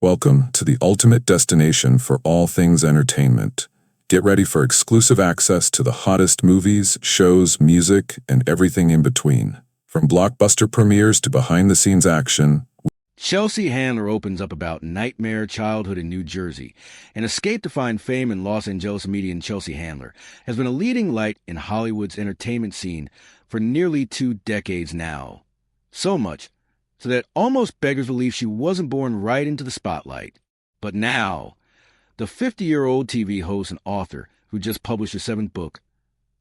Welcome to the ultimate destination for all things entertainment. Get ready for exclusive access to the hottest movies, shows, music, and everything in between. From blockbuster premieres to behind-the-scenes action. Chelsea Handler opens up about nightmare childhood in New Jersey. An escape to find fame in Los Angeles comedian Chelsea Handler has been a leading light in Hollywood's entertainment scene for nearly 2 decades now. So much so that almost beggars believe she wasn't born right into the spotlight. But now, the 50-year-old TV host and author who just published her 7th book,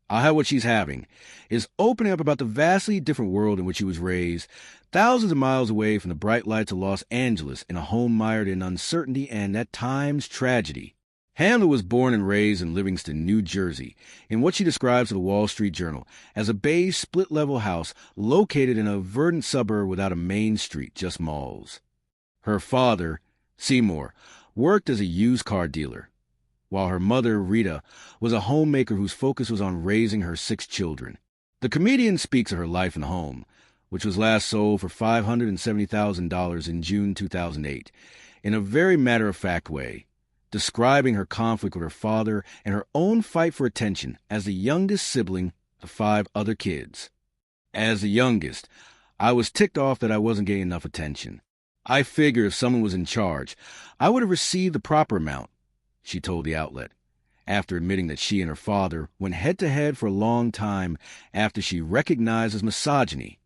I'll Have What She's Having, is opening up about the vastly different world in which she was raised, thousands of miles away from the bright lights of Los Angeles, in a home mired in uncertainty and, at times, tragedy. Handler was born and raised in Livingston, New Jersey, in what she describes to the Wall Street Journal as a beige split-level house located in a verdant suburb without a main street, just malls. Her father, Seymour, worked as a used car dealer, while her mother, Rita, was a homemaker whose focus was on raising her 6 children. The comedian speaks of her life in the home, which was last sold for $570,000 in June 2008, in a very matter-of-fact way, describing her conflict with her father and her own fight for attention as the youngest sibling of 5 other kids. As the youngest, I was ticked off that I wasn't getting enough attention. I figured if someone was in charge, I would have received the proper amount, she told the outlet, after admitting that she and her father went head-to-head for a long time after she recognized his misogyny.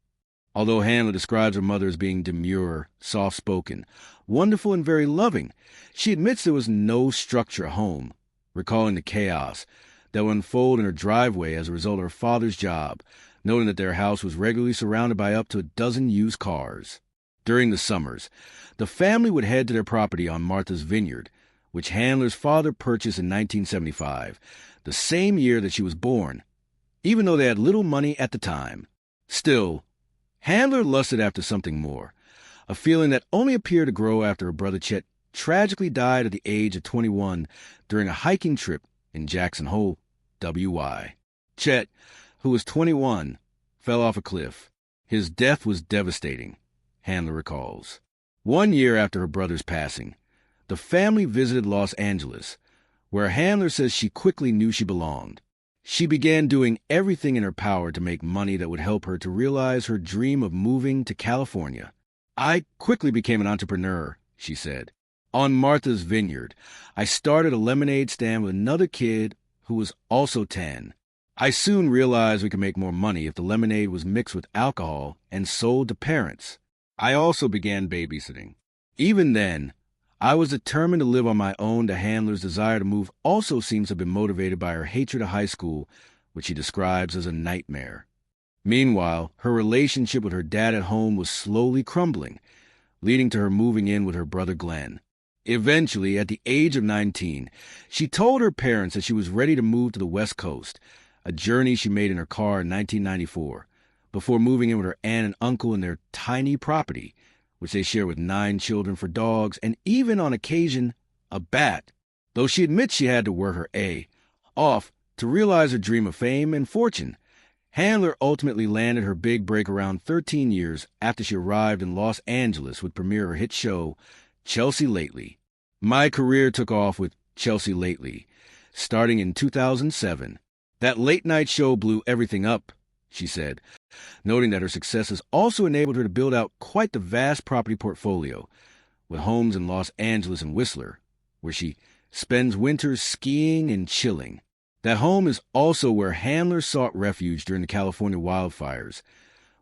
Although Handler describes her mother as being demure, soft-spoken, wonderful, and very loving, she admits there was no structure at home, recalling the chaos that would unfold in her driveway as a result of her father's job, noting that their house was regularly surrounded by up to a dozen used cars. During the summers, the family would head to their property on Martha's Vineyard, which Handler's father purchased in 1975, the same year that she was born, even though they had little money at the time. Still, Handler lusted after something more, a feeling that only appeared to grow after her brother Chet tragically died at the age of 21 during a hiking trip in Jackson Hole, WY. Chet, who was 21, fell off a cliff. His death was devastating, Handler recalls. 1 year after her brother's passing, the family visited Los Angeles, where Handler says she quickly knew she belonged. She began doing everything in her power to make money that would help her to realize her dream of moving to California. I quickly became an entrepreneur, she said. On Martha's Vineyard, I started a lemonade stand with another kid who was also 10. I soon realized we could make more money if the lemonade was mixed with alcohol and sold to parents. I also began babysitting. Even then, I was determined to live on my own. The Handler's desire to move also seems to have been motivated by her hatred of high school, which she describes as a nightmare. Meanwhile, her relationship with her dad at home was slowly crumbling, leading to her moving in with her brother Glenn. Eventually, at the age of 19, she told her parents that she was ready to move to the West Coast, a journey she made in her car in 1994, before moving in with her aunt and uncle in their tiny property, which they share with 9 children, for dogs, and even, on occasion, a bat, though she admits she had to work her off to realize her dream of fame and fortune. Handler ultimately landed her big break around 13 years after she arrived in Los Angeles with premiere her hit show, Chelsea Lately. My career took off with Chelsea Lately, starting in 2007. That late-night show blew everything up, she said, noting that her success has also enabled her to build out quite the vast property portfolio, with homes in Los Angeles and Whistler, where she spends winters skiing and chilling. That home is also where Handler sought refuge during the California wildfires,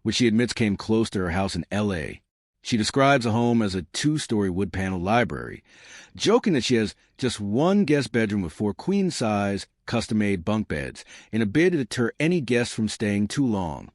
which she admits came close to her house in L.A. She describes the home as a 2-story wood-paneled library, joking that she has just 1 guest bedroom with 4 queen-size, custom-made bunk beds, in a bid to deter any guests from staying too long.